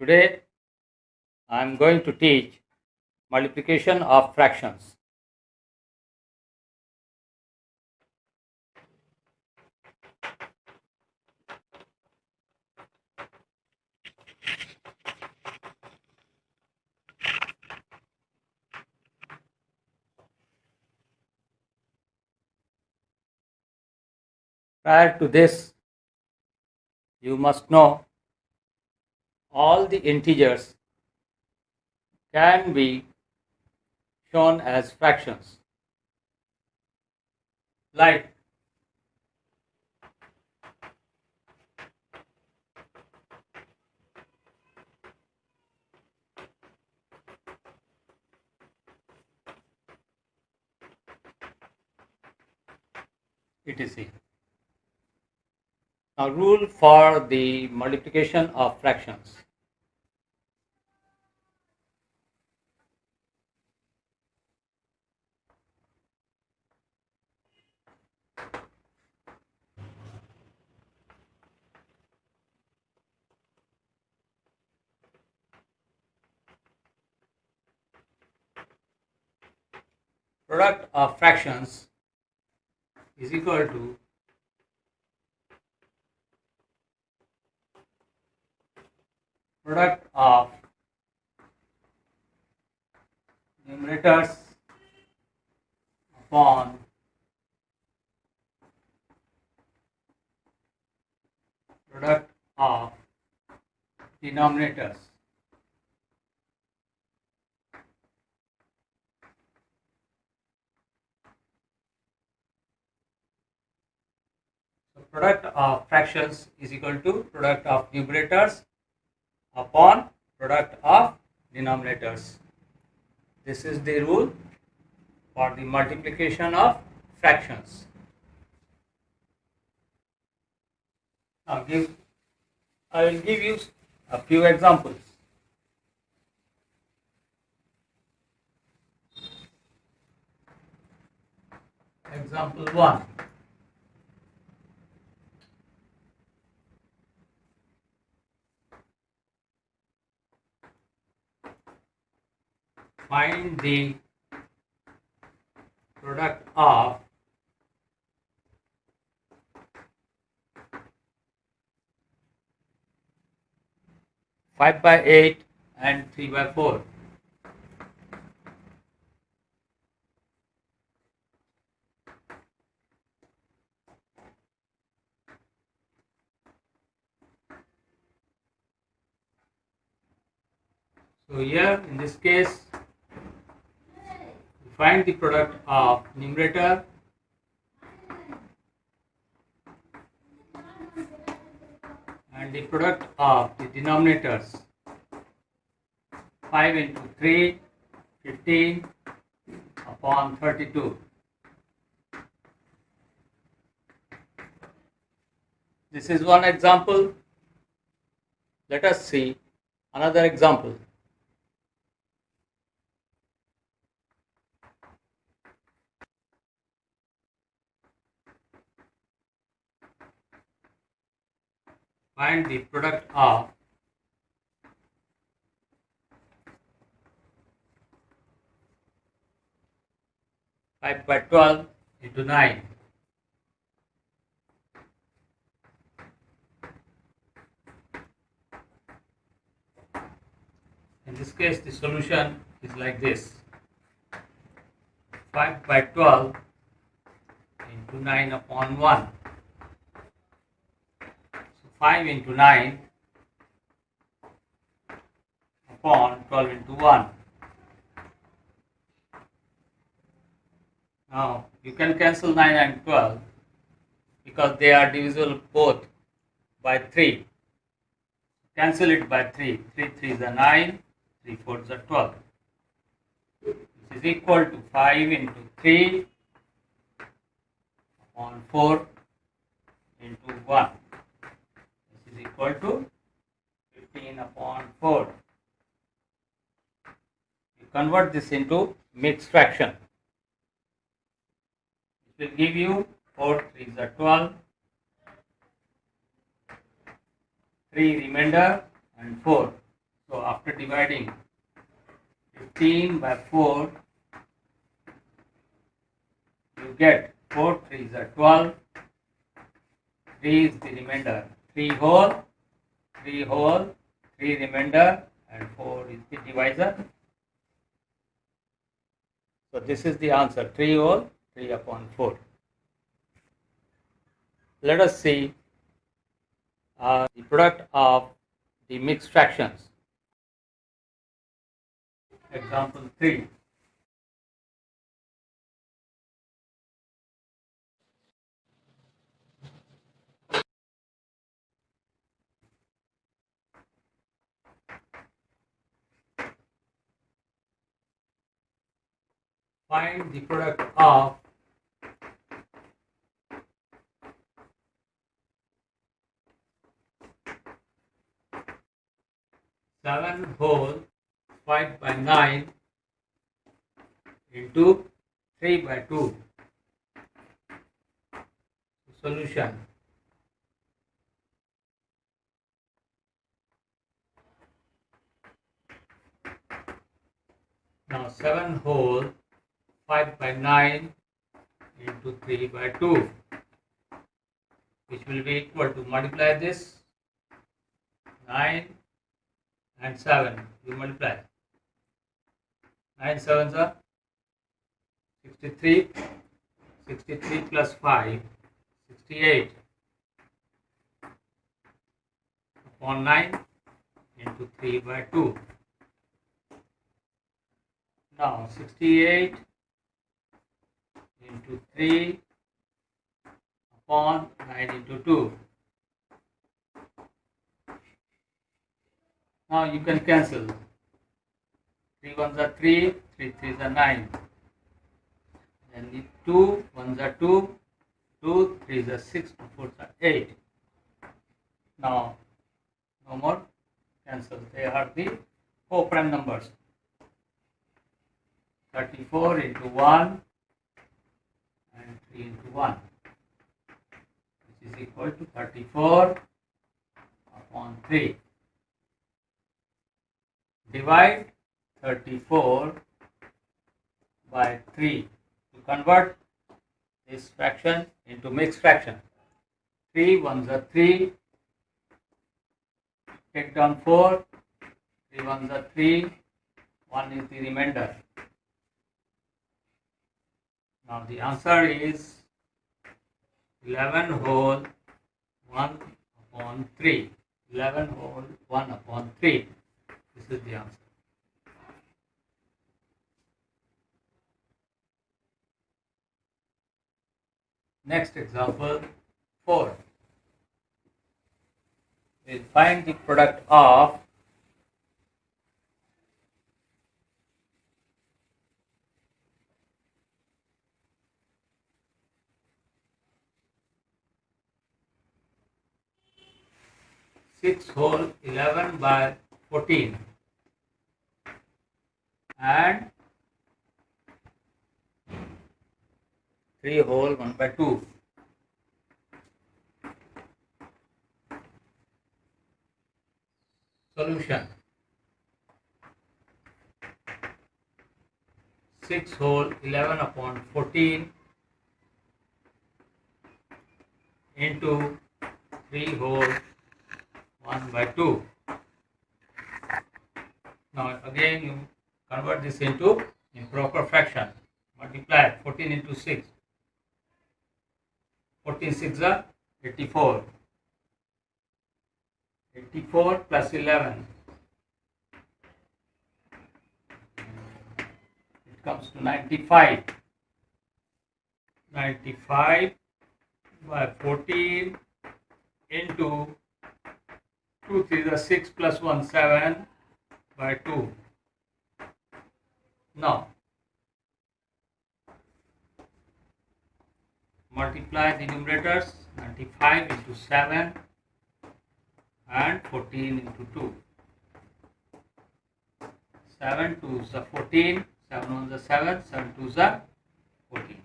Today I am going to teach multiplication of fractions. Prior to this, you must know all the integers can be shown as fractions, like etc. Now, rule for the multiplication of fractions. Product of fractions is equal to product of numerators upon product of denominators. So product of fractions is equal to product of numerators upon product of denominators. This is the rule for the multiplication of fractions. Now I will give you a few examples. Example 1. Find the product of 5/8 and 3/4. So here in this case, we find the product of numerator and the product of the denominators. 5 into 3, 15 upon 32. This is one example. Let us see another example. Find the product of 5/12 into 9. In this case, the solution is like this: 5/12 into 9 upon 1. So 5 into 9 upon 12 into 1. Now you can cancel 9 and 12 because they are divisible both by 3. Cancel it by 3. 3 3s are 9, 3 4s are 12. This is equal to 5 into 3 upon 4 into 1. This is equal to 15 upon 4. You convert this into mixed fraction. It will give you 4 3s are 12, 3 remainder and 4. So after dividing 15 by 4, you get 4 3s are 12, 3 is the remainder, 3 whole, 3 whole, 3 remainder, and 4 is the divisor. So this is the answer, 3 whole, 3 upon 4. Let us see the product of the mixed fractions. Example 3. Find the product of 7 whole 5 by 9 into 3 by 2. Solution. Now 7 whole 5 by 9 into 3 by 2, which will be equal to, multiply this, 9 and 7, you multiply. 9 sevens are 63, 63 plus 5, 68 upon 9 into 3 by 2. Now 68 into 3 upon 9 into 2. Now you can cancel. 3 ones are 3, 3 threes are 9. Then the 2 ones are 2, 2 threes are 6, 2 fours are 8. Now no more cancel. They are the 4 prime numbers. 34 into 1 and 3 into 1, which is equal to 34 upon 3. Divide 34 by 3 to convert this fraction into mixed fraction. 3 ones are 3, take down 4, 3 ones are 3, 1 is the remainder. Now the answer is 11 whole 1 upon 3. 11 whole 1 upon 3. This is the answer. Next example 4. We'll find the product of 6 whole 11 by 14 and 3 whole 1 by 2. Solution. 6 whole 11 upon 14 into 3 whole 1 by 2. Now again you convert this into improper fraction. Multiply 14 into 6. 14 6 are 84. 84 plus 11. It comes to 95. 95 by 14 into 2 3 is 6 plus 1 7 by 2. Now multiply the numerators, 95 into 7 and 14 into 2. 7 2s are 14, 7 1s are 7, 7 2s are 14.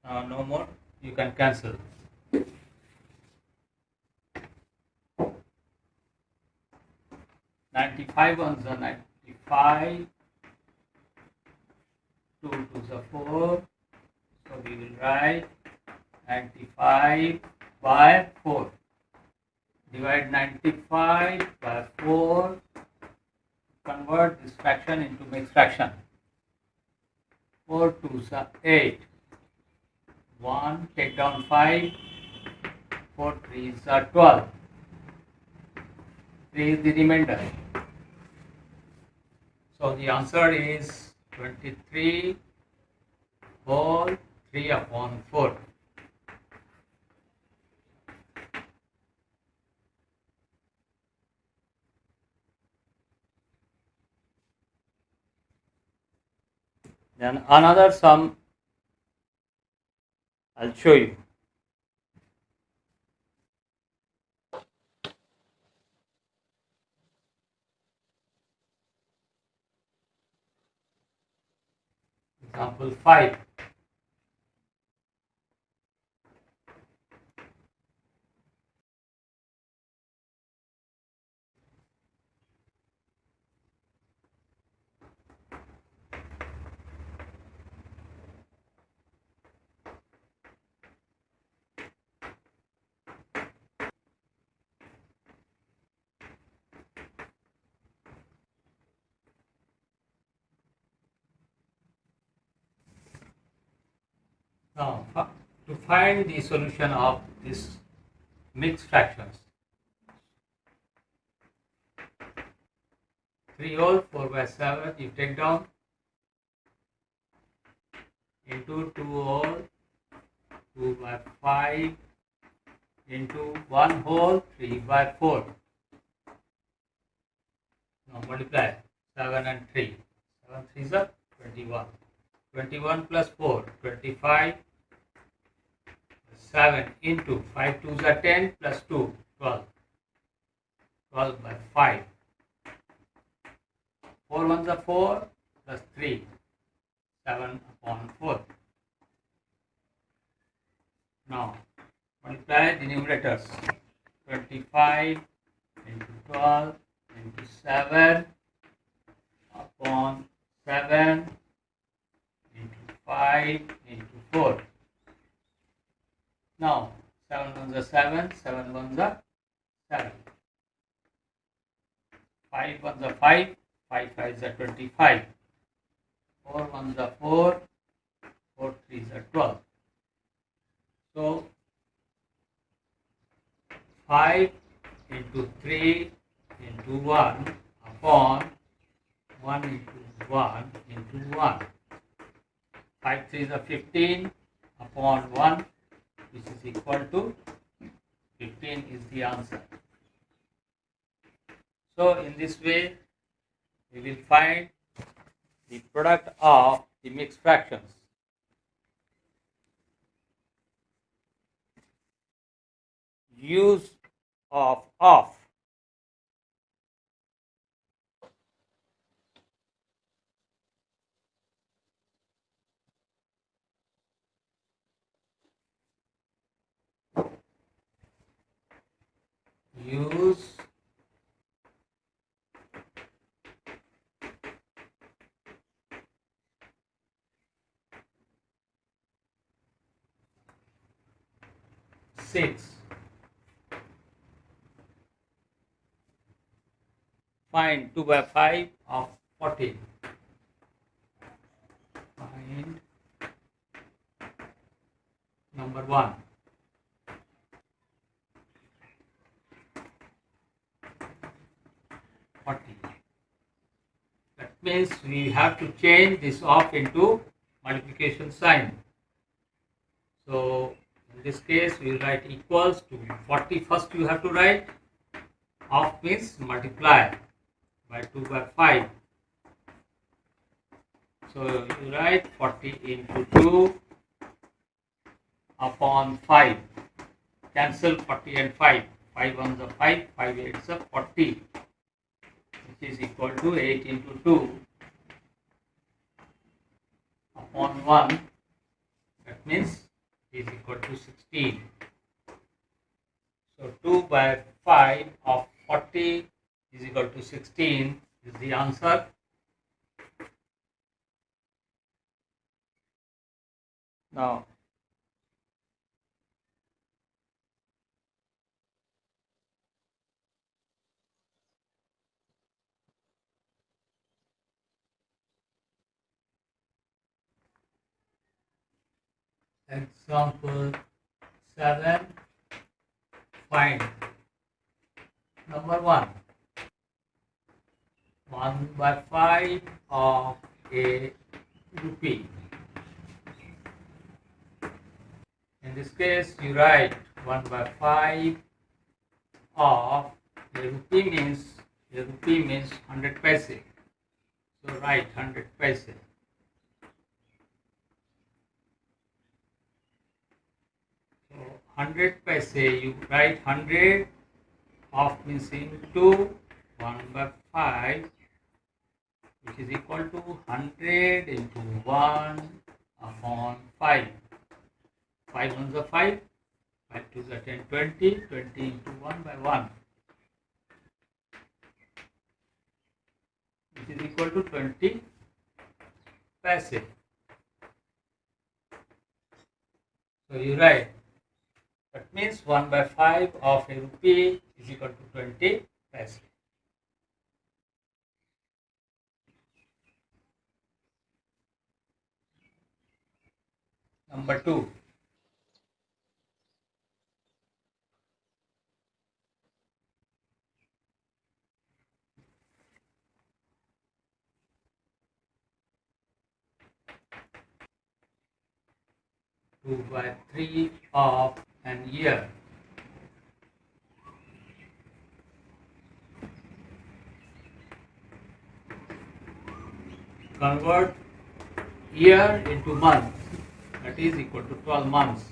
Now no more, you can cancel. 95 ones are 95, 2 2s are 4, so we will write 95 by 4. Divide 95 by 4, convert this fraction into mixed fraction. 4 2s are 8, 1, take down 5, 4 3s are 12, 3 is the remainder. So the answer is 23 whole 3 upon 4. Then another sum I'll show you. Example 5. Now, to find the solution of this mixed fractions, 3 whole 4 by 7 you take down into 2 whole 2 by 5 into 1 whole 3 by 4. Now multiply 7 and 3. 7 3s are 21. 21 plus 4, 25. 7 into 5 2s are 10 plus 2, 12. 12 by 5. 4 1s are 4 plus 3, 7 upon 4. Now multiply the numerators. 25 into 12 into 7 upon 7 into 5 into 4. Now 7 ones are 7, 7 ones are 7. 5 ones are 5, 5 5s are 25. 4 ones are 4, 4 3s are 12. So 5 into 3 into 1 upon 1 into 1 into 1. 5 3s are 15 upon 1, which is equal to 15 is the answer. So in this way we will find the product of the mixed fractions. Use of off. Use six. Find 2 by 5 of 14. Find number 1. 40. That means we have to change this off into multiplication sign. So in this case we will write equals to 40. First you have to write. Off means multiply by 2 by 5. So you write 40 into 2 upon 5. Cancel 40 and 5. 5 ones are 5, 5 8s are 40, which is equal to 8 into 2 upon 1. That means is equal to 16. So 2 by 5 of 40 is equal to 16 is the answer. Now, example 7, find number 1. 1 by 5 of a rupee. In this case, you write 1 by 5 of a rupee means 100 paise. So write 100 paise. So 100 paise, you write 100 of means into 1 by 5, which is equal to 100 into 1 upon 5. 5 ones are 5, 5 twos are 10, 20, 20 into 1 by 1, which is equal to 20 paise. So you write, that means 1 by 5 of a rupee is equal to 20 paise. Number 2. 2 by 3 of an year. Convert year into month, that is equal to 12 months.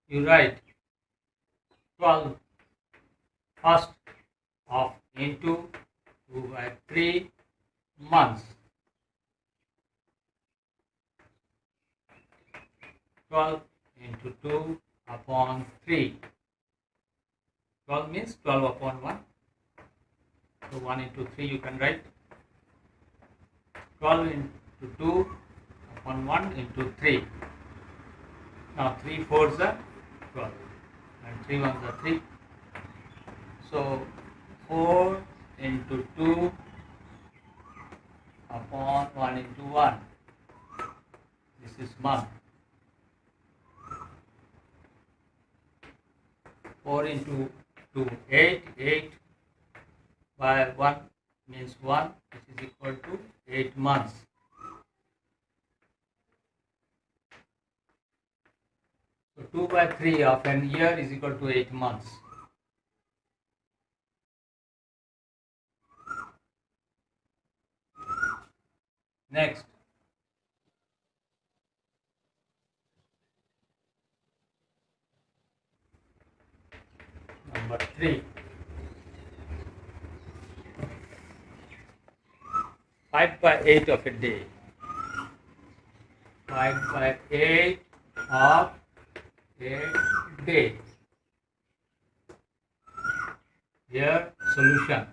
You write 12 first of into 2 by 3 months. 12 into 2 upon 3. 12 means 12 upon 1. So 1 into 3 you can write. 12 into 2 upon 1 into 3. Now 3 fours are 12 and 3 ones are 3. So 4 into 2 upon 1 into 1. This is month. 4 into 2, 8. 8 by 1 means 1, which is equal to 8 months. So 2 by 3 of an year is equal to 8 months. Next. Number 3. 5 by 8 of a day. 5 by 8 of a day. Here solution.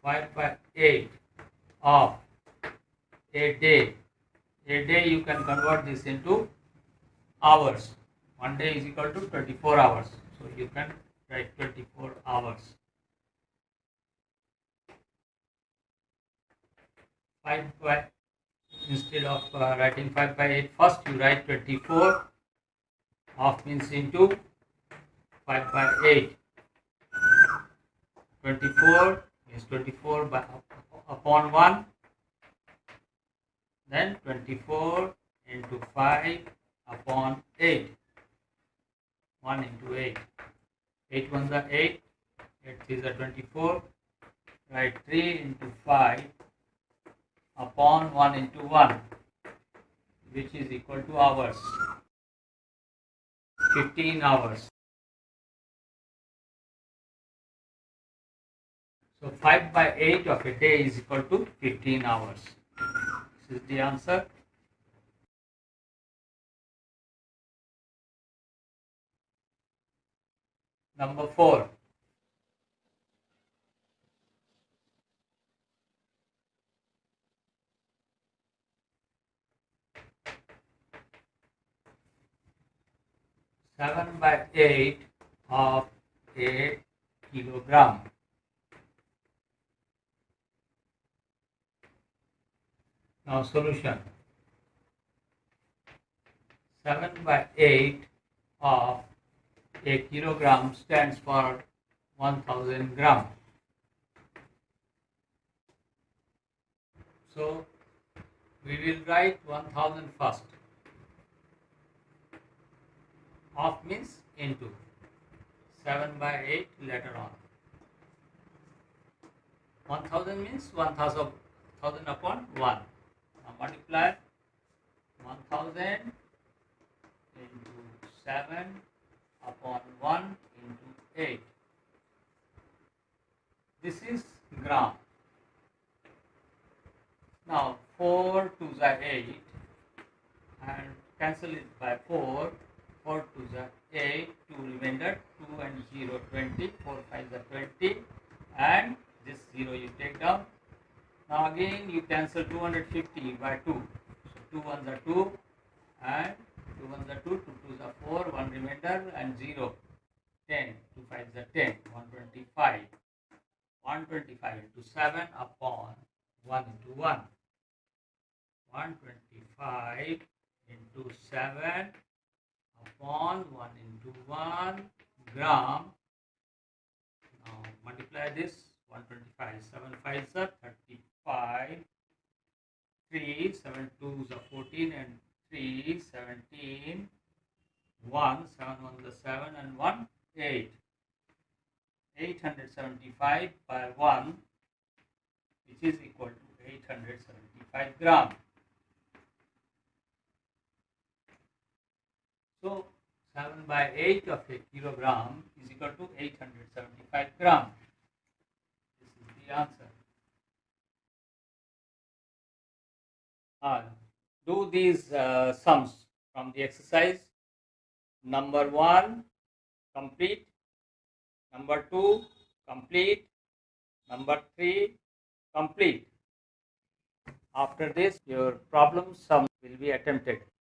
5 by 8 of a day. A day you can convert this into hours. 1 day is equal to 24 hours. So you can write 24 hours. 5 by, instead of writing 5 by 8 first, you write 24 of means into 5 by 8. 24 is 24 by upon 1. Then 24 into 5 upon 8. 1 into 8. 8 ones are 8. 8 threes are 24. Write 3 into 5 upon 1 into 1, which is equal to hours. 15 hours. So 5 by 8 of a day is equal to 15 hours. This is the answer. Number 4. Seven by 8 of a kilogram. Now solution. 7 by 8 of a kilogram stands for 1000 gram. So we will write 1000 first. Of means into. 7 by 8 later on. 1000 means 1000 upon 1. Now multiply 1000 into 7 upon 1 into 8. This is gram. Now 4 2s are 8 and cancel it by 4. 4 2s are 8, 2 remainder, 2 and 0 20, 4 5s are 20 and this 0 you take down. Now again you cancel 250 by 2. So 2 1s are 2 and 2 1s are 2, 2 2s are 4, 1 remainder and 0, 10, 2 5s are 10, 125. 125 into 7 upon 1 into 1. 125 into 7 upon 1 into 1 gram. Now multiply this 125. 7 5s are 35. 3 7 2s are 14 and 3 17. 1 7 1s are 7 and 1 8. 875 by 1, which is equal to 875 gram. So 7 by 8 of a kilogram is equal to 875 gram. This is the answer. Do these sums from the exercise. Number 1, complete. Number 2, complete. Number 3, complete. After this, your problem sum will be attempted.